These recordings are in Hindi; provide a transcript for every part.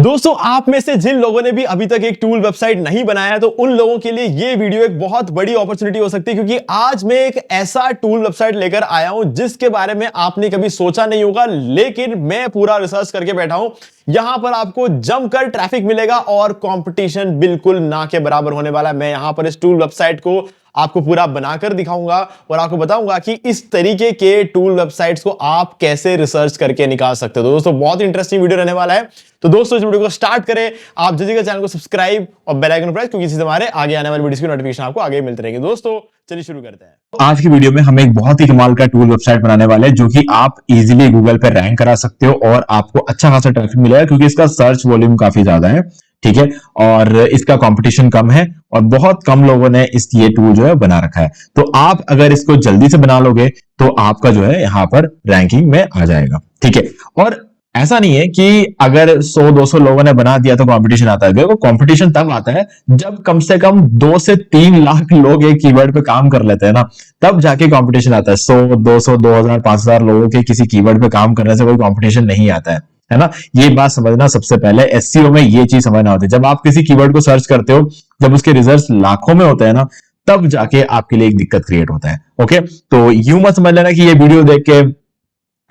दोस्तों, आप में से जिन लोगों ने भी अभी तक एक टूल वेबसाइट नहीं बनाया है तो उन लोगों के लिए ये वीडियो एक बहुत बड़ी अपॉर्चुनिटी हो सकती है, क्योंकि आज मैं एक ऐसा टूल वेबसाइट लेकर आया हूं जिसके बारे में आपने कभी सोचा नहीं होगा, लेकिन मैं पूरा रिसर्च करके बैठा हूं। यहां पर आपको जमकर ट्रैफिक मिलेगा और कंपटीशन बिल्कुल ना के बराबर होने वाला है। मैं यहां पर इस टूल वेबसाइट को आपको पूरा बनाकर दिखाऊंगा और आपको बताऊंगा कि इस तरीके के टूल वेबसाइट्स को आप कैसे रिसर्च करके निकाल सकते हो। तो दोस्तों, बहुत इंटरेस्टिंग वीडियो रहने वाला है। तो दोस्तों, इस वीडियो को स्टार्ट करें। आप जल्दी चैनल को सब्सक्राइब और बेल आइकन प्रेस, क्योंकि इससे हमारे आगे आने वाली वीडियोस की नोटिफिकेशन आपको आगे मिलते रहेंगे। दोस्तों, चलिए शुरू करते हैं। आज की वीडियो में हम एक बहुत ही कमाल का टूल वेबसाइट बनाने वाले हैं जो कि आप इजीली गूगल पे रैंक करा सकते हो और आपको अच्छा खासा ट्रैफिक मिलेगा, क्योंकि इसका सर्च वॉल्यूम काफी ज्यादा है। ठीक है, और इसका कंपटीशन कम है और बहुत कम लोगों ने ये टूल जो है बना रखा है। तो आप अगर इसको जल्दी से बना लोगे तो आपका जो है यहाँ पर रैंकिंग में आ जाएगा। ठीक है, और ऐसा नहीं है कि अगर 100-200 लोगों ने बना दिया तो कंपटीशन आता है। देखो, कंपटीशन तब आता है जब कम से कम 2 से 3 लाख लोग एक कीवर्ड पे काम कर लेते हैं ना, तब जाके कंपटीशन आता है। 100, 200, 2000, 5000 लोगों के किसी कीवर्ड पे काम करने से कोई कंपटीशन नहीं आता है ना। ये बात समझना सबसे पहले एसईओ में ये चीज समझना होती है। जब आप किसी कीवर्ड को सर्च करते हो, जब उसके रिजल्ट्स लाखों में होते हैं ना, तब जाके आपके लिए एक दिक्कत क्रिएट होता है। ओके, तो यूं मत समझ लेना कि ये वीडियो देख के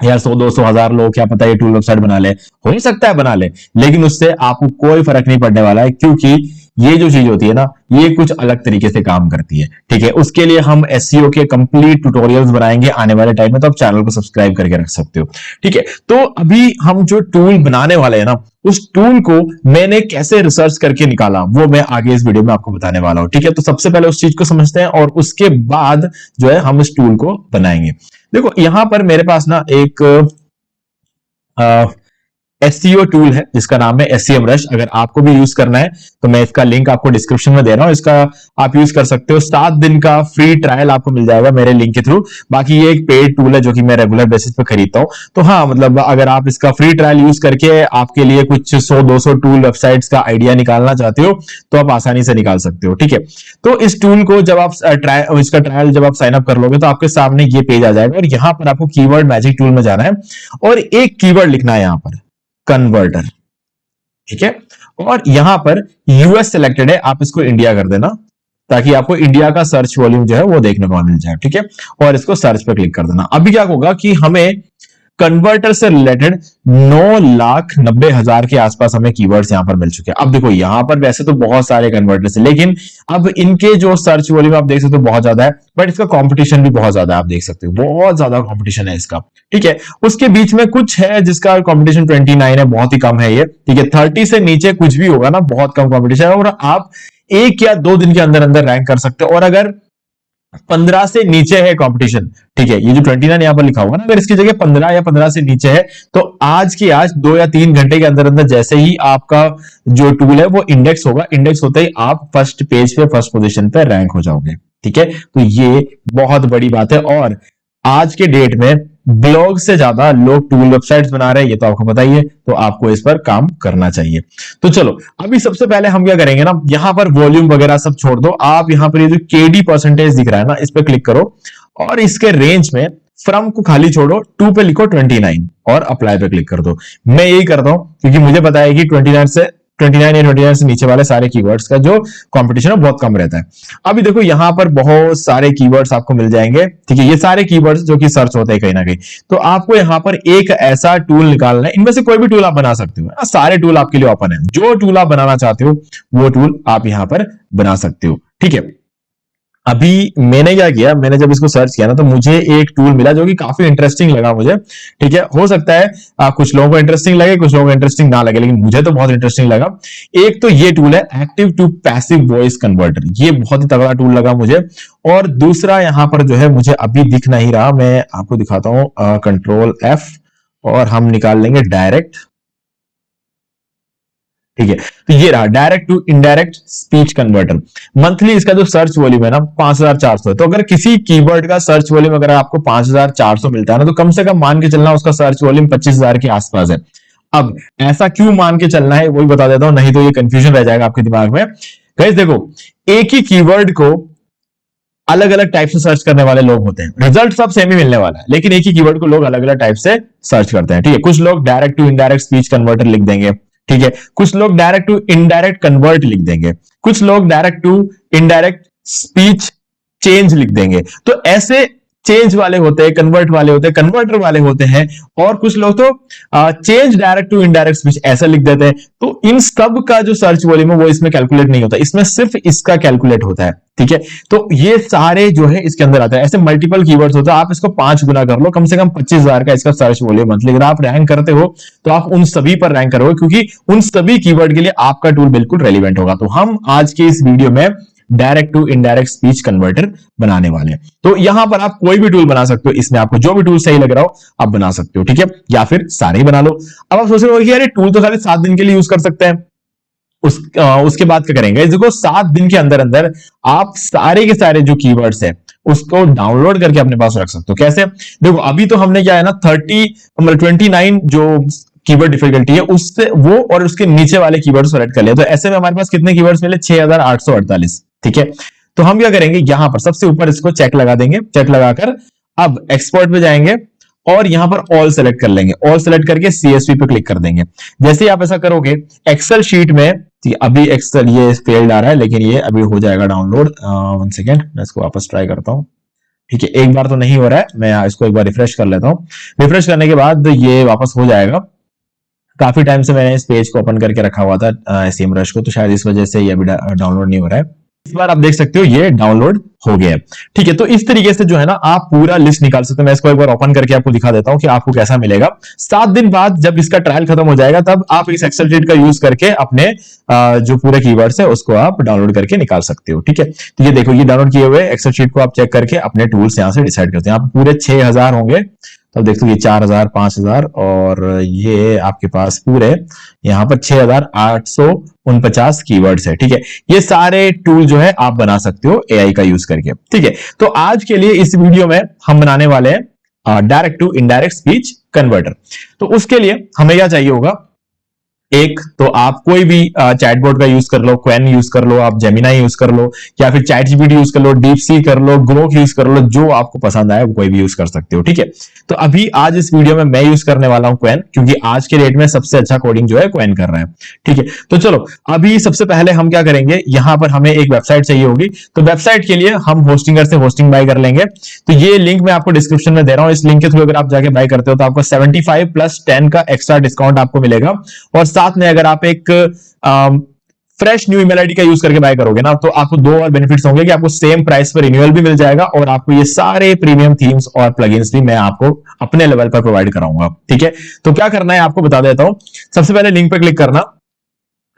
यार 100-200 हजार लोग क्या पता ये टूल वेबसाइट बना ले। हो ही सकता है बना ले, लेकिन उससे आपको कोई फर्क नहीं पड़ने वाला है, क्योंकि ये जो चीज होती है ना, ये कुछ अलग तरीके से काम करती है। ठीक है, उसके लिए हम एसईओ के कंप्लीट ट्यूटोरियल्स बनाएंगे आने वाले टाइम में, तो आप चैनल को सब्सक्राइब करके रख सकते हो। ठीक है, तो अभी हम जो टूल बनाने वाले हैं ना, उस टूल को मैंने कैसे रिसर्च करके निकाला वो मैं आगे इस वीडियो में आपको बताने वाला हूं। ठीक है, तो सबसे पहले उस चीज को समझते हैं और उसके बाद जो है हम इस टूल को बनाएंगे। देखो, यहां पर मेरे पास ना एक एसईओ टूल है जिसका नाम है SEMrush। अगर आपको भी यूज करना है तो मैं इसका लिंक आपको डिस्क्रिप्शन में दे रहा हूं, इसका आप यूज कर सकते हो। 7 दिन का फ्री ट्रायल आपको मिल जाएगा मेरे लिंक के थ्रू। बाकी ये एक पेड टूल है जो कि मैं रेगुलर बेसिस पे खरीदता हूं। तो हाँ, मतलब अगर आप इसका फ्री ट्रायल यूज करके आपके लिए कुछ 100-200 टूल वेबसाइट्स का आइडिया निकालना चाहते हो तो आप आसानी से निकाल सकते हो। ठीक है, तो इस टूल को जब आप इसका ट्रायल जब आप साइन अप कर लोगे तो आपके सामने ये पेज आ जाएगा और यहां पर आपको कीवर्ड मैजिक टूल में जाना है और एक कीवर्ड लिखना है यहां पर, कन्वर्टर। ठीक है, और यहां पर यूएस सिलेक्टेड है, आप इसको इंडिया कर देना ताकि आपको इंडिया का सर्च वॉल्यूम जो है वो देखने को मिल जाए। ठीक है, और इसको सर्च पे क्लिक कर देना। अभी क्या होगा कि हमें कन्वर्टर से रिलेटेड 9,90,000 के आसपास हमें कीवर्ड्स यहां पर मिल चुके हैं। अब देखो, यहां पर वैसे तो बहुत सारे कन्वर्टर्स हैं, लेकिन अब इनके जो सर्च वॉल्यूम आप देख सकते हो बहुत ज्यादा है, बट इसका कंपटीशन भी बहुत ज्यादा है। आप देख सकते हो बहुत ज्यादा कंपटीशन है इसका। ठीक है, उसके बीच में कुछ है जिसका कंपटीशन 29 है, बहुत ही कम है ये। ठीक है, 30 से नीचे कुछ भी होगा ना, बहुत कम कंपटीशन है और आप 1 या 2 दिन के अंदर अंदर रैंक कर सकते हो। और अगर 15 से नीचे है कंपटीशन, ठीक है, ये जो 29 यहां पर लिखा होगा ना, अगर इसकी जगह 15 या 15 से नीचे है तो आज की आज 2 या 3 घंटे के अंदर अंदर जैसे ही आपका जो टूल है वो इंडेक्स होगा, इंडेक्स होते ही आप फर्स्ट पेज पे फर्स्ट पोजीशन पे रैंक हो जाओगे। ठीक है, तो ये बहुत बड़ी बात है और आज के डेट में ब्लॉग से ज्यादा लोग टूल वेबसाइट्स बना रहे हैं, ये तो आपको पता ही है। तो आपको इस पर काम करना चाहिए। तो चलो, अभी सबसे पहले हम क्या करेंगे ना, यहां पर वॉल्यूम वगैरह सब छोड़ दो। आप यहां पर ये जो KD परसेंटेज दिख रहा है ना, इस पर क्लिक करो और इसके रेंज में फ्रॉम को खाली छोड़ो, 2 पे लिखो 29 और अप्लाई पे क्लिक कर दो। मैं यही करता हूं क्योंकि मुझे पता है कि 29 से नीचे वाले सारे कीवर्ड्स का जो कंपटीशन है बहुत कम रहता है। अभी देखो, यहां पर बहुत सारे कीवर्ड्स आपको मिल जाएंगे। ठीक है, ये सारे कीवर्ड्स जो कि सर्च होते हैं कहीं ना कहीं। तो आपको यहां पर एक ऐसा टूल निकालना है, इनमें से कोई भी टूल आप बना सकते हो, सारे टूल आपके लिए ओपन है। जो टूल आप बनाना चाहते हो वो टूल आप यहां पर बना सकते हो। ठीक है, अभी मैंने क्या किया, मैंने जब इसको सर्च किया ना तो मुझे एक टूल मिला जो कि काफी इंटरेस्टिंग लगा मुझे। ठीक है, हो सकता है कुछ लोगों को इंटरेस्टिंग लगे, कुछ लोगों को इंटरेस्टिंग ना लगे, लेकिन मुझे तो बहुत इंटरेस्टिंग लगा। एक तो ये टूल है active to passive voice converter, ये बहुत ही तगड़ा टूल लगा मुझे। और दूसरा यहां पर जो है मुझे अभी दिख नहीं रहा, मैं आपको दिखाता हूं, Ctrl+F और हम निकाल लेंगे डायरेक्ट। ठीक है, तो ये रहा direct to indirect speech converter. Monthly इसका जो सर्च वॉल्यूम है ना 5400 है। तो अगर किसी कीवर्ड का सर्च वॉल्यूम अगर आपको 5400 मिलता है ना, तो कम से कम मान के चलना उसका सर्च वॉल्यूम 25,000 के आसपास है। अब ऐसा क्यों मान के चलना है वही बता देता हूं, नहीं तो ये कंफ्यूजन रह जाएगा आपके दिमाग में। गाइस देखो, एक ही कीवर्ड को अलग अलग टाइप से सर्च करने वाले लोग होते हैं, रिजल्ट सब सेम ही मिलने वाला है, लेकिन एक ही कीवर्ड को लोग अलग अलग टाइप से सर्च करते हैं। ठीक है, कुछ लोग direct to indirect speech converter लिख देंगे, ठीक है, कुछ लोग डायरेक्ट टू इनडायरेक्ट कन्वर्ट लिख देंगे, कुछ लोग direct to indirect speech change लिख देंगे। तो ऐसे चेंज वाले होते हैं, कन्वर्ट वाले होते हैं, कन्वर्टर वाले होते हैं, और कुछ लोग तो change direct to indirect speech ऐसा लिख देते हैं। तो इन सब का जो सर्च वॉल्यूम है वो इसमें कैलकुलेट नहीं होता, इसमें सिर्फ इसका कैलकुलेट होता है। ठीक है, तो ये सारे जो है इसके अंदर आता है। ऐसे मल्टीपल कीवर्ड्स होता है, आप इसको 5 गुना कर लो, कम से कम 25,000 का इसका सर्च वॉल्यूम मंथली। अगर आप रैंक करते हो तो आप उन सभी पर रैंक करोगे, क्योंकि उन सभी कीवर्ड के लिए आपका टूल बिल्कुल रेलिवेंट होगा। तो हम आज के इस वीडियो में direct to indirect speech converter बनाने वाले हैं। तो यहां पर आप कोई भी टूल बना सकते हो, इसमें आपको जो भी टूल सही लग रहा हो आप बना सकते हो। ठीक है, या फिर सारे ही बना लो। अब आप सोच रहे हो कि यार टूल तो खाली 7 दिन के लिए यूज कर सकते हैं, उसके बाद क्या करेंगे? देखो 7 दिन के अंदर अंदर आप सारे के सारे जो कीवर्ड्स है उसको डाउनलोड करके अपने पास रख सकते हो। कैसे? देखो अभी तो हमने क्या है ना 29 जो कीवर्ड डिफिकल्टी है उससे वो और उसके नीचे वाले कीवर्ड सेलेक्ट कर लिया। तो ऐसे में हमारे पास कितने कीवर्ड्स मिले? 6848। ठीक है, तो हम क्या करेंगे, यहां पर सबसे ऊपर इसको चेक लगा देंगे। चेक लगाकर अब एक्सपोर्ट पे जाएंगे और यहां पर ऑल सेलेक्ट कर लेंगे। ऑल सेलेक्ट करके CSV पे क्लिक कर देंगे। जैसे ही आप ऐसा करोगे एक्सेल शीट में, अभी एक्सेल ये फेल्ड आ रहा है लेकिन ये अभी हो जाएगा डाउनलोड। 1 सेकेंड, मैं इसको वापस ट्राई करता हूं। ठीक है, एक बार तो नहीं हो रहा है, मैं इसको एक बार रिफ्रेश कर लेता हूं। रिफ्रेश करने के बाद ये वापस हो जाएगा। काफी टाइम से मैंने इस पेज को ओपन करके रखा हुआ था SEMrush को, तो शायद इस वजह से ये अभी डाउनलोड नहीं हो रहा है। इस बार आप देख सकते हो ये डाउनलोड हो गया है। ठीक है, तो इस तरीके से जो है ना आप पूरा लिस्ट निकाल सकते हो। मैं इसको एक बार ओपन करके आपको दिखा देता हूं कि आपको कैसा मिलेगा। 7 दिन बाद जब इसका ट्रायल खत्म हो जाएगा तब आप इस एक्सेल शीट का यूज करके अपने जो पूरे कीवर्ड्स है उसको आप डाउनलोड करके निकाल सकते हो। ठीक है, तो ये देखो ये डाउनलोड किए हुए एक्सेल शीट को आप चेक करके अपने टूल्स यहां से डिसाइड करते हैं। आप पूरे 6000 होंगे, तो देखो ये 4000, 5000 और ये आपके पास पूरे यहाँ पर 6849 कीवर्ड्स है। ठीक है, ये सारे टूल जो है आप बना सकते हो AI का यूज करके। ठीक है, तो आज के लिए इस वीडियो में हम बनाने वाले हैं direct to indirect speech converter. तो उसके लिए हमें क्या चाहिए होगा? एक तो आप कोई भी चैटबॉट का यूज कर लो, क्वेन यूज कर लो, आप जेमिनाई यूज कर लो, या फिर ChatGPT यूज कर लो, डीपसी कर लो, ग्रोक यूज कर लो, जो आपको पसंद आए वो कोई भी यूज कर सकते हो। ठीक है, तो अभी आज इस वीडियो में मैं यूज करने वाला हूं क्वेन, क्योंकि आज के डेट में सबसे अच्छा कोडिंग जो है क्वेन कर रहा है। ठीक है, तो चलो अभी सबसे पहले हम क्या करेंगे, यहां पर हमें एक वेबसाइट चाहिए होगी। तो वेबसाइट के लिए हम होस्टिंगर से होस्टिंग बाय कर लेंगे। तो ये लिंक मैं आपको डिस्क्रिप्शन में दे रहा हूं। इस लिंक के थ्रू अगर आप जाके बाय करते हो तो आपको 75 + 10 का एक्स्ट्रा डिस्काउंट आपको मिलेगा। और साथ में अगर आप एक फ्रेश न्यू ईमेल आईडी का यूज करके बाय करोगे ना तो आपको 2 और बेनिफिट्स होंगे कि आपको सेम प्राइस पर रिन्यूअल भी मिल जाएगा और आपको ये सारे प्रीमियम थीम्स और प्लगइन्स भी मैं आपको अपने लेवल पर प्रोवाइड कराऊंगा। ठीक है, तो क्या करना है आपको बता देता हूं। सबसे पहले लिंक पर क्लिक करना।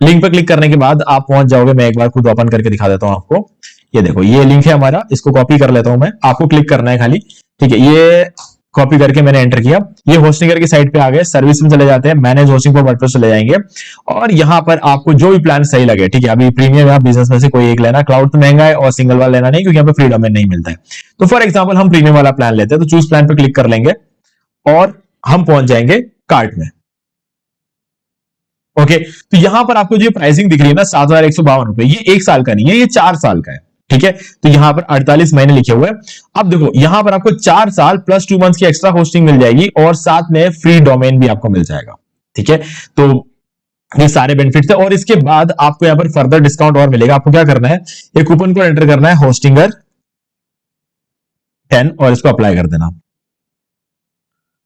लिंक पर क्लिक करने के बाद आप पहुंच जाओगे। मैं एक बार खुद ओपन करके दिखा देता हूं आपको। ये देखो ये लिंक है हमारा, इसको कॉपी कर लेता हूं मैं। आपको क्लिक करना है खाली। ठीक है, ये कॉपी करके मैंने एंटर किया। ये होस्टिंगर की साइट पे आ गए, सर्विस में चले जाते हैं, मैनेज होस्टिंग पर वर्डप्रेस चले जाएंगे और यहां पर आपको जो भी प्लान सही लगे। ठीक है, अभी प्रीमियम या बिजनेस में से कोई एक लेना। क्लाउड तो महंगा है और सिंगल वाला लेना नहीं, क्योंकि यहाँ पे फ्री डोमेन नहीं मिलता है। तो फॉर एग्जांपल हम प्रीमियम वाला प्लान लेते हैं, तो चूज प्लान पे क्लिक कर लेंगे और हम पहुंच जाएंगे कार्ट में। ओके, तो यहां पर आपको जो प्राइसिंग दिख रही है ना 7152 रुपए, ये 1 साल का नहीं है, ये 4 साल का है। ठीक है, तो यहां पर 48 महीने लिखे हुए हैं। अब देखो यहां पर आपको 4 साल + 2 मंथ्स की एक्स्ट्रा होस्टिंग मिल जाएगी और साथ में फ्री डोमेन भी आपको मिल जाएगा। ठीक है, तो ये सारे बेनिफिट्स है और इसके बाद आपको यहां पर फर्दर डिस्काउंट और मिलेगा। आपको क्या करना है, एक कूपन कोड एंटर करना है होस्टिंगर 10 और इसको अप्लाई कर देना।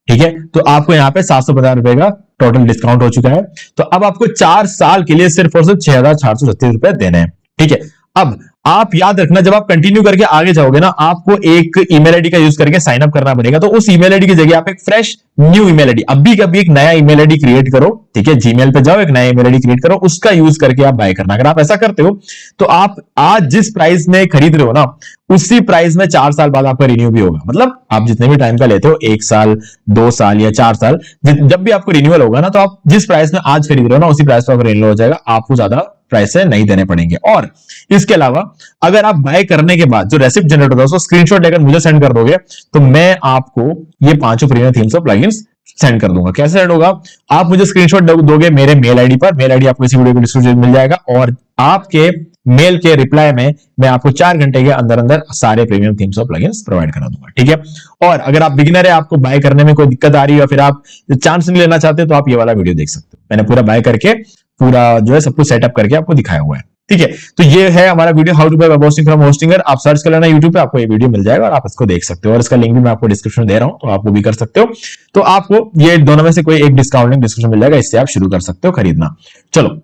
ठीक है, तो आपको यहां पे 750 रुपए का टोटल डिस्काउंट हो चुका है। तो अब आपको 4 साल के लिए सिर्फ और सिर्फ 6436 रुपए देने हैं। ठीक है, अब आप याद रखना जब आप कंटिन्यू करके आगे जाओगे ना आपको एक ईमेल आईडी का यूज करके साइन अप करना पड़ेगा। तो उस ईमेल आईडी की जगह आप एक फ्रेश न्यू ईमेल आईडी अभी कभी एक नया ईमेल आईडी क्रिएट करो। ठीक है, जीमेल पे जाओ, एक नया ईमेल आईडी क्रिएट करो, उसका यूज करके आप बाय करना। अगर आप ऐसा करते हो तो आप आज जिस प्राइस में खरीद रहे हो ना उसी प्राइस में 4 साल बाद आपका रिन्यू भी होगा। मतलब आप जितने भी टाइम का लेते हो 1 साल, 2 साल या 4 साल, जब भी आपको रिन्यूअल होगा ना तो आप जिस प्राइस में आज खरीद रहे हो ना उसी प्राइस पर आपका रिन्यूअल हो जाएगा। आपको ज्यादा प्राइस से नहीं देने पड़ेंगे। और इसके अलावा अगर आप बाय करने के बाद जो रेसिप्ट जनरेट होता है उसको स्क्रीनशॉट लेकर मुझे सेंड कर दोगे तो मैं आपको ये 5 प्रीमियम थीम्स और प्लगइन्स सेंड कर दूंगा। कैसे सेंड होगा, आप मुझे स्क्रीनशॉट दोगे मेरे मेल आईडी पर। मेल आईडी आपको इसी वीडियो के डिस्क्रिप्शन में मिल जाएगा और आपके मेल के रिप्लाई में मैं आपको 4 घंटे के अंदर अंदर सारे प्रीमियम थीम्स और प्लगइन्स प्रोवाइड करा दूंगा। ठीक है, और अगर आप बिगिनर है, आपको बाय करने में कोई दिक्कत आ रही है या फिर आप चांस नहीं लेना चाहते, तो आप ये वाला वीडियो देख सकते हो। मैंने पूरा बाय करके पूरा जो है सब कुछ सेटअप करके आपको दिखाया हुआ है। ठीक है, तो ये है हमारा video, how to buy web hosting from Hostinger. आप सर्च कर लेना YouTube पे, आपको ये वीडियो मिल जाएगा और आप इसको देख सकते हो, और इसका लिंक भी मैं आपको डिस्क्रिप्शन में दे रहा हूं, तो आप वो भी कर सकते हो। तो आपको ये दोनों में से कोई एक डिस्काउंट लिंक डिस्क्रिप्शन मिल जाएगा, इससे आप शुरू कर सकते हो खरीदना। चलो,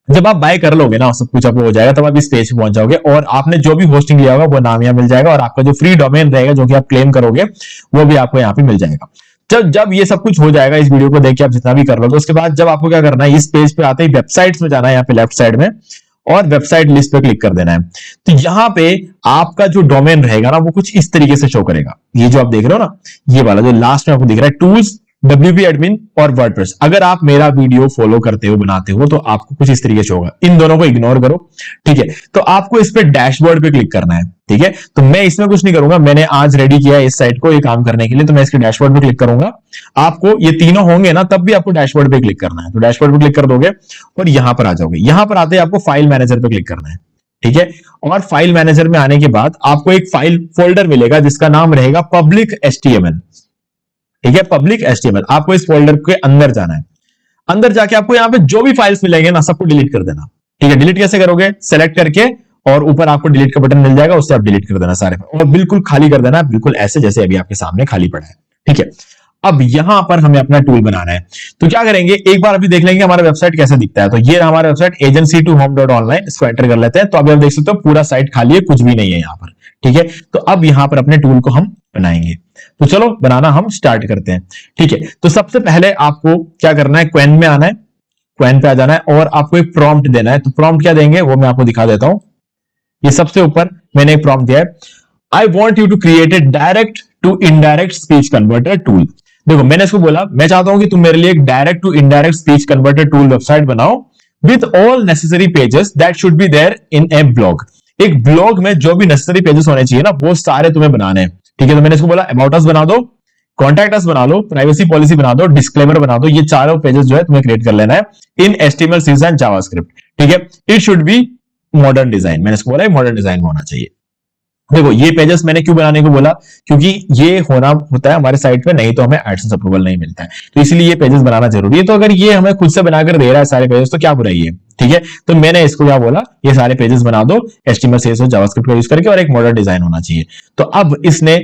जब आप बाय कर लोगे ना, सब कुछ आपको हो जाएगा, तब आप इस पेज पे पहुंच जाओगे और आपने जो भी होस्टिंग लिया होगा वो नाम यहाँ मिल जाएगा, और आपका जो फ्री डोमेन रहेगा जो कि आप क्लेम करोगे वो भी आपको यहाँ पे मिल जाएगा। जब ये सब कुछ हो जाएगा, इस वीडियो को देख के आप जितना भी कर लोगे, उसके बाद जब आपको क्या करना है, इस पेज पे आते ही वेबसाइट्स में जाना है, यहाँ पे लेफ्ट साइड में, और वेबसाइट लिस्ट पे क्लिक कर देना है। तो यहाँ पे आपका जो डोमेन रहेगा ना, वो कुछ इस तरीके से शो करेगा। ये जो आप देख रहे हो ना, ये वाला जो लास्ट में आपको दिख रहा है, टूल्स, WP एडमिन और वर्डप्रेस। अगर आप मेरा वीडियो फॉलो करते हो, बनाते हो, तो आपको कुछ इस तरीके से होगा। इन दोनों को इग्नोर करो। ठीक है, तो आपको इस पे डैशबोर्ड पे क्लिक करना है। ठीक है, तो मैं इसमें कुछ नहीं करूंगा, मैंने आज रेडी किया है इस साइट को ये काम करने के लिए, तो मैं इसके डैशबोर्ड पे क्लिक करूंगा। आपको ये तीनों होंगे ना, तब भी आपको डैशबोर्ड पे क्लिक करना है। तो डैशबोर्ड पे क्लिक कर दोगे और यहां पर आ जाओगे। यहां पर आते ही आपको फाइल मैनेजर पे क्लिक करना है। ठीक है, और फाइल मैनेजर में आने के बाद आपको एक फाइल फोल्डर मिलेगा जिसका नाम रहेगा पब्लिक HTML। ठीक है, पब्लिक HTML। आपको इस फोल्डर के अंदर जाना है। अंदर जाके आपको यहाँ पे जो भी फाइल्स मिलेंगे ना, सबको डिलीट कर देना। ठीक है, डिलीट कैसे करोगे, सेलेक्ट करके, और ऊपर आपको डिलीट का बटन मिल जाएगा, उससे आप डिलीट कर देना सारे, और बिल्कुल खाली कर देना, बिल्कुल ऐसे जैसे अभी आपके सामने खाली पड़ा है। ठीक है, अब यहां पर हमें अपना टूल बनाना है। तो क्या करेंगे, एक बार अभी देख लेंगे हमारा वेबसाइट कैसे दिखता है। तो ये हमारा वेबसाइट agency2home.online, इसको एंटर कर लेते हैं। तो अभी आप देख सकते हो पूरा साइट खाली है, कुछ भी नहीं है यहाँ पर। ठीक है, तो अब यहां पर अपने टूल को हम बनाएंगे। तो चलो बनाना हम स्टार्ट करते हैं। ठीक है, तो सबसे पहले आपको क्या करना है, क्वेन में आना है, क्वेन पे आ जाना है, और आपको एक प्रॉम्प्ट देना है। तो प्रॉम्प्ट क्या देंगे वो मैं आपको दिखा देता हूं। ये सबसे ऊपर मैंने एक प्रॉम्प्ट दिया है, I want you to create a direct to indirect speech converter tool. देखो, मैंने इसको बोला, मैं चाहता हूं कि तुम मेरे लिए एक direct to indirect speech converter tool website बनाओ with all necessary pages that should be there in a blog. एक ब्लॉग में जो भी नेसेसरी पेजेस होने चाहिए ना, वो सारे तुम्हें बनाने हैं। ठीक है, तो मैंने इसको बोला अबाउट अस बना दो, कॉन्टैक्ट अस बना लो, प्राइवेसी पॉलिसी बना दो, डिस्क्लेमर बना दो। ये चारों पेजेस जो है तुम्हें क्रिएट कर लेना है इन HTML, CSS एंड जावास्क्रिप्ट। ठीक है, it should be modern design. मैंने इसको बोला मॉडर्न डिजाइन में होना चाहिए। देखो, ये पेजेस मैंने क्यों बनाने को बोला, क्योंकि ये होना होता है हमारे साइट पे, नहीं तो हमें एडसेंस अप्रूवल नहीं मिलता है, तो इसलिए ये पेजेस बनाना जरूरी है। तो अगर ये हमें खुद से बनाकर दे रहा है सारे पेजेस, तो क्या बुराई है। ठीक है, तो मैंने इसको क्या बोला, ये सारे पेजेस बना दो HTML, CSS और जावास्क्रिप्ट का यूज करके, और एक मॉडर्न डिजाइन होना चाहिए। तो अब इसने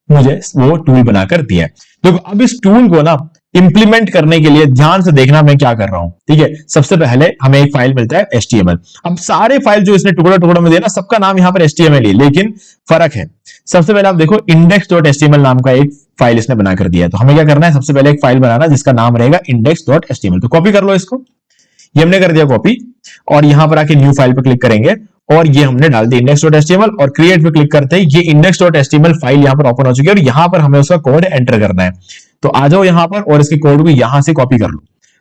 मुझे वो टूल बनाकर दिया है। तो अब इस टूल को ना इंप्लीमेंट करने के लिए ध्यान से देखना मैं क्या कर रहा हूं। ठीक है, सबसे पहले हमें एक फाइल मिलता है HTML। अब सारे फाइल जो इसने टुकड़ा टुकड़ा में दिया ना, सबका नाम यहां पर HTML ही, लेकिन फर्क है। सबसे पहले आप देखो, index.html नाम का एक फाइल इसने बनाकर दिया है। तो हमें क्या करना है, सबसे पहले एक फाइल बनाना जिसका नाम रहेगा index.html। तो कॉपी कर लो इसको, ये हमने कर दिया कॉपी, और यहां पर आके न्यू फाइल पे क्लिक करेंगे, और ये हमने डाल दी index.html, और क्रिएट पे क्लिक करते ही ये index.html फाइल यहां पर ओपन हो चुकी है, और यहां पर हमें उसका कोड एंटर करना है। तो आ जाओ यहां पर, और इसके कोड को यहां से कॉपी कर लो,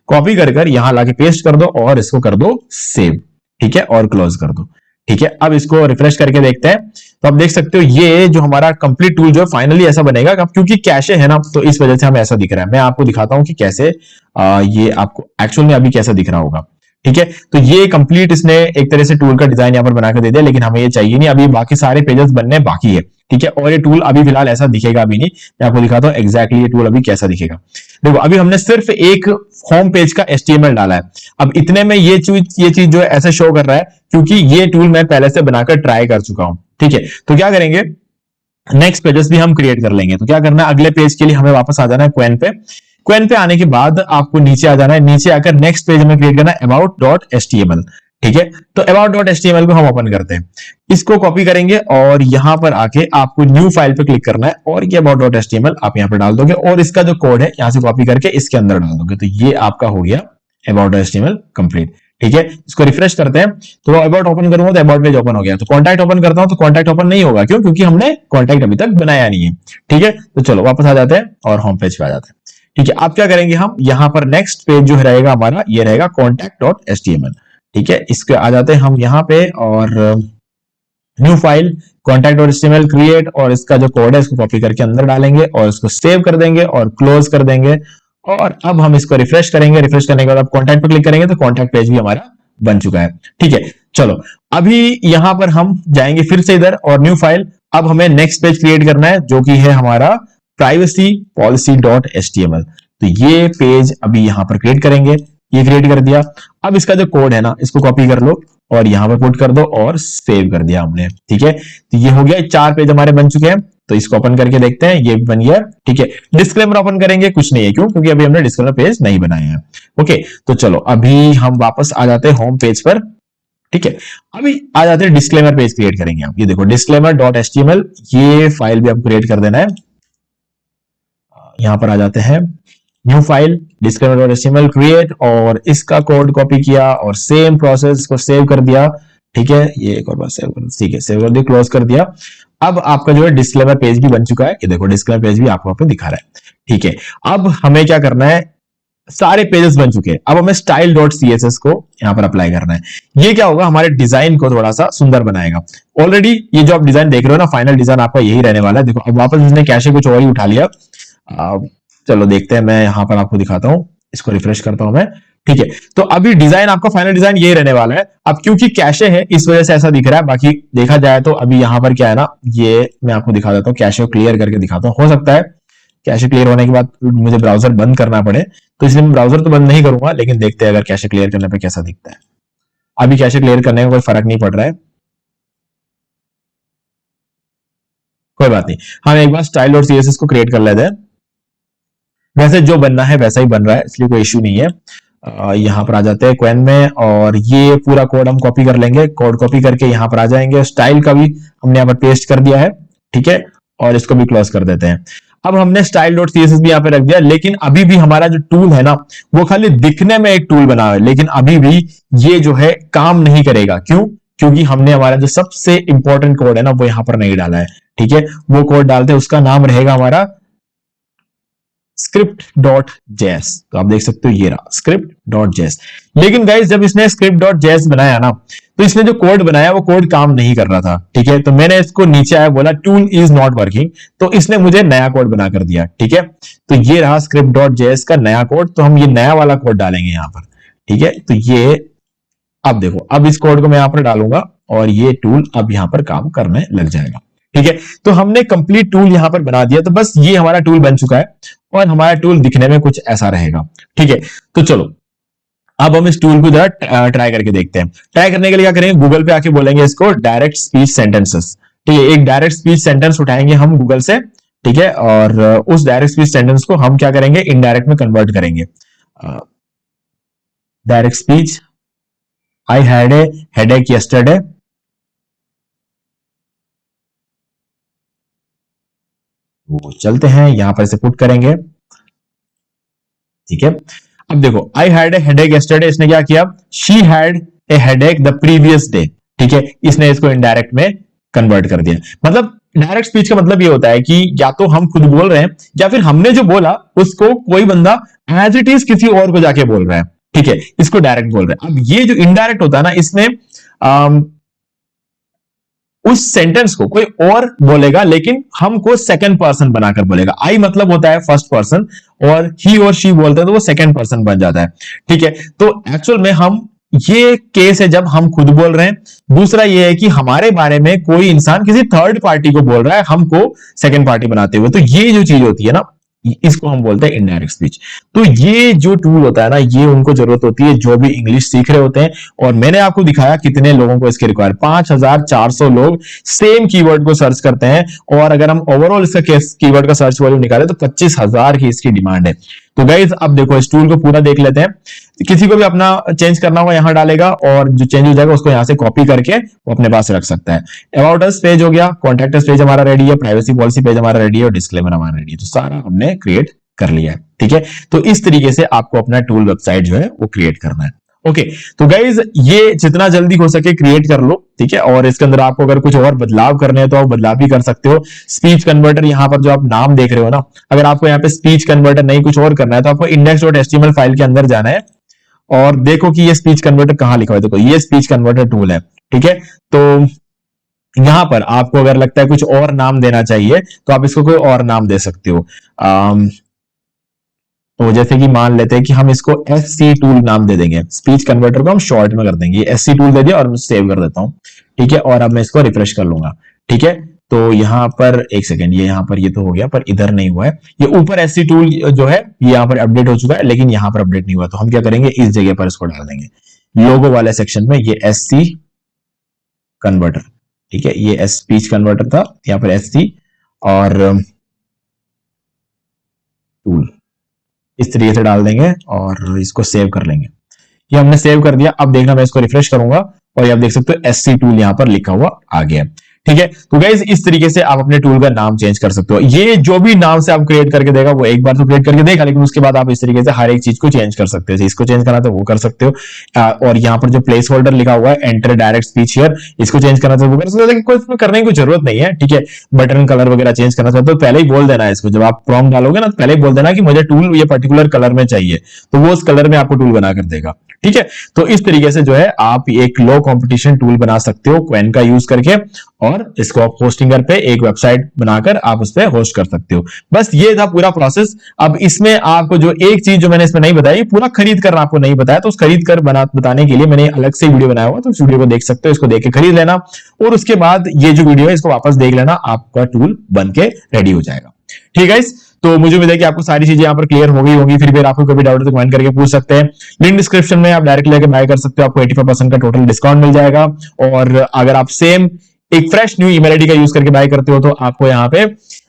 कॉपी कर यहां लाके पेस्ट कर दो, और इसको कर दो सेव। ठीक है, और क्लोज कर दो। ठीक है, अब इसको रिफ्रेश करके देखते हैं। तो आप देख सकते हो ये जो हमारा कंप्लीट टूल जो है फाइनली ऐसा बनेगा। क्योंकि कैशे है ना, तो इस वजह से हमें ऐसा दिख रहा है। मैं आपको दिखाता हूं कि कैसे ये आपको एक्चुअल में अभी कैसा दिख रहा होगा। ठीक है, तो ये कंप्लीट इसने एक तरह से टूल का डिजाइन यहाँ पर बनाकर दे दिया, लेकिन हमें ये चाहिए नहीं, अभी बाकी सारे पेजेस बनने बाकी है। ठीक है, और ये टूल अभी फिलहाल ऐसा दिखेगा अभी नहीं। मैं आपको दिखाता हूँ एग्जैक्टली ये टूल अभी कैसा दिखेगा। देखो, अभी हमने सिर्फ एक होम पेज का HTML डाला है। अब इतने में ये चीज जो है ऐसे शो कर रहा है, क्योंकि ये टूल मैं पहले से बनाकर ट्राई कर चुका हूं। ठीक है, तो क्या करेंगे, नेक्स्ट पेजेस भी हम क्रिएट कर लेंगे। तो क्या करना है, अगले पेज के लिए हमें वापस आ जाना है क्वेन पे। क्वेन पे आने के बाद आपको नीचे आ जाना है, नीचे आकर नेक्स्ट पेज में क्रिएट करना है about.html। ठीक है, तो about.html को हम ओपन करते हैं, इसको कॉपी करेंगे, और यहां पर आके आपको न्यू फाइल पे क्लिक करना है, और ये about.html आप यहां पर डाल दोगे, और इसका जो कोड है यहां से कॉपी करके इसके अंदर डाल दोगे। तो ये आपका हो गया about.html कंप्लीट। ठीक है, इसको रिफ्रेश करते हैं। तो अबाउट ओपन करूंगा तो अबाउट पेज ओपन हो गया। तो कॉन्टैक्ट ओपन करता हूं तो कॉन्टैक्ट ओपन नहीं होगा, क्यों, क्योंकि हमने कॉन्टैक्ट अभी तक बनाया नहीं है। ठीक है, तो चलो वापस आ जाते हैं और होम पेज पे आ जाते हैं। ठीक है, अब क्या करेंगे, हम यहां पर नेक्स्ट पेज जो रहेगा हमारा, ये रहेगा contact.html। ठीक है, इसके आ जाते हैं हम यहाँ पे, और न्यू फाइल contact.html क्रिएट, और इसका जो कोड है इसको कॉपी करके अंदर डालेंगे, और इसको सेव कर देंगे और क्लोज कर देंगे। और अब हम इसको रिफ्रेश करेंगे। रिफ्रेश करने के बाद आप कॉन्टैक्ट पे क्लिक करेंगे तो कॉन्टैक्ट पेज भी हमारा बन चुका है। ठीक है, चलो अभी यहां पर हम जाएंगे फिर से इधर और न्यू फाइल। अब हमें नेक्स्ट पेज क्रिएट करना है जो कि है हमारा प्राइवेसी पॉलिसी डॉट एचटीएमएल। तो ये पेज अभी यहां पर क्रिएट करेंगे। ये क्रिएट कर दिया। अब इसका जो कोड है ना, इसको कॉपी कर लो और यहां पर पुट कर दो और सेव कर दिया हमने। ठीक है, तो ये हो गया, 4 पेज हमारे बन चुके हैं। तो इसको ओपन करके देखते हैं, ये भी बन गया। ठीक है, डिस्क्लेमर ओपन करेंगे, कुछ नहीं है, क्यों? क्योंकि अभी हमने डिस्क्लेमर पेज नहीं बनाए हैं। ओके, तो चलो अभी हम वापस आ जाते हैं होम पेज पर। ठीक है, अभी आ जाते हैं डिस्क्लेमर पेज क्रिएट करेंगे हम। ये देखो डिस्क्लेमर डॉट एचटीएमएल, ये फाइल भी आपको क्रिएट कर देना है। यहां पर आ जाते हैं, new file disclaimer dot HTML create, और इसका कोड कॉपी किया और सेम प्रोसेस को सेव कर दिया। ठीक है, ये एक और बार सेव कर, ठीक है, सेव कर दिया, क्लोज कर दिया। अब आपका जो है डिस्क्लेमर पेज भी बन चुका है। ये देखो डिस्क्लेमर पेज भी आपको वहां पे दिखा रहा है। ठीक है, अब हमें क्या करना है, सारे पेजेस बन चुके हैं। अब हमें स्टाइल डॉट सीएसएस को यहां पर अप्लाई करना है। ये क्या होगा, हमारे डिजाइन को थोड़ा सा सुंदर बनाएगा। ऑलरेडी ये जो आप डिजाइन देख रहे हो ना, फाइनल डिजाइन आपका यही रहने वाला है। देखो अब वापस इसने कैशे कुछ और ही उठा लिया। चलो देखते हैं, मैं यहां पर आपको दिखाता हूं, इसको रिफ्रेश करता हूं मैं। ठीक है, तो अभी डिजाइन आपका फाइनल डिजाइन ये रहने वाला है। अब क्योंकि कैशे है इस वजह से ऐसा दिख रहा है, बाकी देखा जाए तो अभी यहां पर क्या है ना, ये मैं आपको दिखा देता हूं, कैशे को क्लियर करके दिखाता हूं। हो सकता है कैशे क्लियर होने के बाद मुझे ब्राउजर बंद करना पड़े, तो इसलिए मैं ब्राउजर तो बंद नहीं करूंगा, लेकिन देखते हैं अगर कैशे क्लियर करने पे कैसा दिखता है। अभी कैशे क्लियर करने का कोई फर्क नहीं पड़ रहा है, कोई बात नहीं। हम एक बार स्टाइल डॉट सीएसएस को क्रिएट कर लेते हैं। वैसे जो बनना है वैसा ही बन रहा है, इसलिए कोई इश्यू नहीं है। यहां पर आ जाते हैं क्वेन में, और ये पूरा कोड हम कॉपी कर लेंगे। कोड कॉपी करके यहां पर आ जाएंगे, स्टाइल का भी हमने यहां पर पेस्ट कर दिया है। ठीक है, और इसको भी क्लोज कर देते हैं। अब हमने स्टाइल डॉट सीएसएस भी यहां पे रख दिया, लेकिन अभी भी हमारा जो टूल है ना, वो खाली दिखने में एक टूल बना है, लेकिन अभी भी ये जो है काम नहीं करेगा। क्यों? क्योंकि हमने हमारा जो सबसे इंपॉर्टेंट कोड है ना, वो यहां पर नहीं डाला है। ठीक है, वो कोड डालते हैं, उसका नाम रहेगा हमारा script.js। तो आप देख सकते हो ये रहा script.js। लेकिन गाइस जब इसने script.js बनाया ना, तो इसने जो कोड बनाया वो कोड काम नहीं कर रहा था। ठीक है, तो मैंने इसको नीचे आया, बोला टूल इज नॉट वर्किंग, तो इसने मुझे नया कोड बना कर दिया। ठीक है, तो ये रहा script.js का नया कोड। तो हम ये नया वाला कोड डालेंगे यहां पर। ठीक है, तो ये अब देखो, अब इस कोड को मैं यहां पर डालूंगा और ये टूल अब यहां पर काम करने लग जाएगा। ठीक है, तो हमने कंप्लीट टूल यहां पर बना दिया। तो बस ये हमारा टूल बन चुका है और हमारा टूल दिखने में कुछ ऐसा रहेगा। ठीक है, तो चलो अब हम इस टूल को जरा ट्राई करके देखते हैं। ट्राई करने के लिए क्या करेंगे, गूगल पे आके बोलेंगे इसको डायरेक्ट स्पीच सेंटेंसेस। ठीक है, एक डायरेक्ट स्पीच सेंटेंस उठाएंगे हम गूगल से। ठीक है, और उस डायरेक्ट स्पीच सेंटेंस को हम क्या करेंगे, इनडायरेक्ट में कन्वर्ट करेंगे। Direct speech, I had a headache yesterday. वो चलते हैं, यहां पर इसे पुट करेंगे। ठीक है, अब देखो I had a headache yesterday, इसने क्या किया, she had a headache the previous day. ठीक है, इसने इसको इनडायरेक्ट में कन्वर्ट कर दिया। मतलब डायरेक्ट स्पीच का मतलब ये होता है कि या तो हम खुद बोल रहे हैं, या फिर हमने जो बोला उसको कोई बंदा एज इट इज किसी और को जाके बोल रहा है। ठीक है, इसको डायरेक्ट बोल रहे हैं। अब ये जो इनडायरेक्ट होता है ना, इसमें उस सेंटेंस को कोई और बोलेगा, लेकिन हमको सेकंड पर्सन बनाकर बोलेगा। आई मतलब होता है फर्स्ट पर्सन, और ही और शी बोलते हैं तो वो सेकंड पर्सन बन जाता है। ठीक है, तो एक्चुअल में हम, ये केस है जब हम खुद बोल रहे हैं। दूसरा ये है कि हमारे बारे में कोई इंसान किसी थर्ड पार्टी को बोल रहा है, हमको सेकंड पार्टी बनाते हुए। तो ये जो चीज होती है ना, इसको हम बोलते हैं इनडायरेक्ट स्पीच। तो ये जो टूल होता है ना, ये उनको जरूरत होती है जो भी इंग्लिश सीख रहे होते हैं। और मैंने आपको दिखाया कितने लोगों को इसके रिक्वायर, 5400 लोग सेम कीवर्ड को सर्च करते हैं। और अगर हम ओवरऑल इसका कीवर्ड का सर्च वॉल्यूम निकाले तो 25,000 की इसकी डिमांड है। तो गाइज अब देखो इस टूल को पूरा देख लेते हैं। किसी को भी अपना चेंज करना होगा यहां डालेगा, और जो चेंज हो जाएगा उसको यहां से कॉपी करके वो अपने पास रख सकता है। अबाउट अस पेज हो गया, कॉन्टैक्ट अस पेज हमारा रेडी है, प्राइवेसी पॉलिसी पेज हमारा रेडी है, और डिस्क्लेमर हमारा रेडी है। तो सारा हमने क्रिएट कर लिया है। ठीक है, तो इस तरीके से आपको अपना टूल वेबसाइट जो है वो क्रिएट करना है। ओके, तो गाइज ये जितना जल्दी हो सके क्रिएट कर लो। ठीक है, और इसके अंदर आपको अगर कुछ और बदलाव करने हैं तो आप बदलाव भी कर सकते हो। स्पीच कन्वर्टर यहां पर जो आप नाम देख रहे हो ना, अगर आपको यहाँ पे स्पीच कन्वर्टर नहीं कुछ और करना है, तो आपको index.html फाइल के अंदर जाना है और देखो कि ये स्पीच कन्वर्टर कहां लिखा हुआ है। देखो ये स्पीच कन्वर्टर टूल है। ठीक है, तो यहां पर आपको अगर लगता है कुछ और नाम देना चाहिए तो आप इसको कोई और नाम दे सकते हो। तो जैसे कि मान लेते हैं कि हम इसको SC टूल नाम दे देंगे, स्पीच कन्वर्टर को हम शॉर्ट में कर देंगे, SC टूल दे दिया और मैं सेव कर देता हूं। ठीक है, और अब मैं इसको रिफ्रेश कर लूंगा। ठीक है, तो यहाँ पर एक सेकेंड, ये यहाँ पर ये तो हो गया, पर इधर नहीं हुआ है। ये ऊपर SC टूल जो है ये यहाँ पर अपडेट हो चुका है, लेकिन यहाँ पर अपडेट नहीं हुआ। तो हम क्या करेंगे, इस जगह पर इसको डाल देंगे लोगो वाले सेक्शन में, ये SC कन्वर्टर। ठीक है, ये स्पीच कन्वर्टर था, यहाँ पर SC और टूल इस तरीके से डाल देंगे और इसको सेव कर लेंगे। ये हमने सेव कर दिया। अब देखना, मैं इसको रिफ्रेश करूंगा और ये आप देख सकते हो SC टूल यहाँ पर लिखा हुआ आ गया। ठीक है, तो गाइस इस तरीके से आप अपने टूल का नाम चेंज कर सकते हो। ये जो भी नाम से आप क्रिएट करके देगा वो एक बार तो क्रिएट करके देगा, लेकिन उसके बाद आप इस तरीके से हर एक चीज को चेंज कर सकते हो। इसको चेंज करना तो वो कर सकते हो, और यहाँ पर जो प्लेस होल्डर लिखा हुआ है एंटर डायरेक्ट स्पीच हियर, इसको चेंज करना तो वो कर सकते हो, लेकिन कोई इसमें करने की जरूरत नहीं है। ठीक है, बटन कलर वगैरह चेंज करना चाहते हो तो पहले ही बोल देना है इसको, जब आप प्रॉम्प्ट डालोगे ना तो पहले ही बोल देना कि मुझे टूल ये पर्टिकुलर कलर में चाहिए, तो वो उस कलर में आपको टूल बना कर देगा। ठीक है, तो इस तरीके से जो है आप एक लो कंपटीशन टूल बना सकते हो क्वेन का यूज करके, और इसको आप होस्टिंगर पे एक वेबसाइट बनाकर आप उस पे होस्ट कर सकते हो। बस ये था पूरा प्रोसेस। अब इसमें आपको जो एक चीज जो मैंने इसमें नहीं बताई, पूरा खरीद कर आपको नहीं बताया, तो उस खरीद कर बताने के लिए मैंने अलग से वीडियो बनाया हुआ, तो उस वीडियो को देख सकते हो, इसको देख के खरीद लेना, और उसके बाद ये जो वीडियो है इसको वापस देख लेना, आपका टूल बन के रेडी हो जाएगा। ठीक है, तो मुझे उम्मीद है कि आपको सारी चीजें यहाँ पर क्लियर हो गई होंगी। फिर आपको कभी डाउट तो कमेंट करके पूछ सकते हैं। लिंक डिस्क्रिप्शन में आप डायरेक्ट लेके बाय कर सकते हो, आपको 85% का टोटल डिस्काउंट मिल जाएगा। और अगर आप सेम एक फ्रेश न्यू ईमेल आईडी का यूज करके बाय करते हो तो आपको यहाँ पे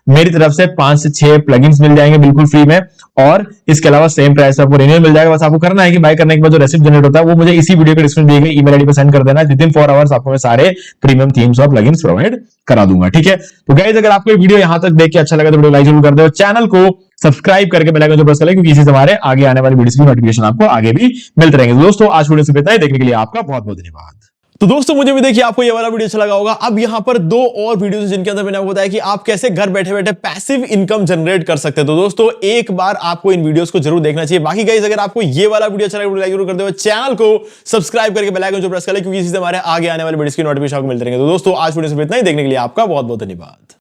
मेरी तरफ से 5 से 6 प्लगइन्स मिल जाएंगे बिल्कुल फ्री में, और इसके अलावा सेम प्राइस आपको रिन्यूअल मिल जाएगा। बस आपको करना है कि बाय करने के बाद जो रेसिप्ट जनरेट होता है वो मुझे इसी वीडियो के डिस्क्रिप्शन दिए गए ईमेल आईडी पर सेंड कर देना। विदिन 4 आवर्स आपको मैं सारे प्रीमियम थीम्स और प्लगइन्स प्रोवाइड करा दूंगा। ठीक है, तो गाइस अगर आपको ये वीडियो यहां तक देख के अच्छा लगा तो वीडियो लाइक जरूर कर दो, चैनल को सब्सक्राइब करके बेल आइकन को प्रेस कर लें, क्योंकि इसी से हमारे आगे आने वाली वीडियोस की नोटिफिकेशन आपको आगे भी मिलते रहेंगे। तो दोस्तों आज वीडियो से इतना ही, देखने के लिए आपका बहुत बहुत धन्यवाद। तो दोस्तों मुझे भी देखिए आपको ये वाला वीडियो अच्छा लगा होगा। अब यहाँ पर 2 और वीडियोस जिनके अंदर मैंने आपको बताया कि आप कैसे घर बैठे बैठे पैसिव इनकम जनरेट कर सकते हैं। तो दोस्तों एक बार आपको इन वीडियोस को जरूर देखना चाहिए। बाकी गाइस अगर आपको ये वाला वीडियो अच्छा लगा लाइक जरूर कर दो, चैनल को सब्सक्राइब करके बेल आइकन जो प्रेस कर ले, क्योंकि इसी से हमारे आगे आने वाले वीडियोस की नोटिफिकेशन आपको मिलते रहेंगे। तो दोस्तों आज वीडियो से इतना ही, देखने के लिए आपका बहुत बहुत धन्यवाद।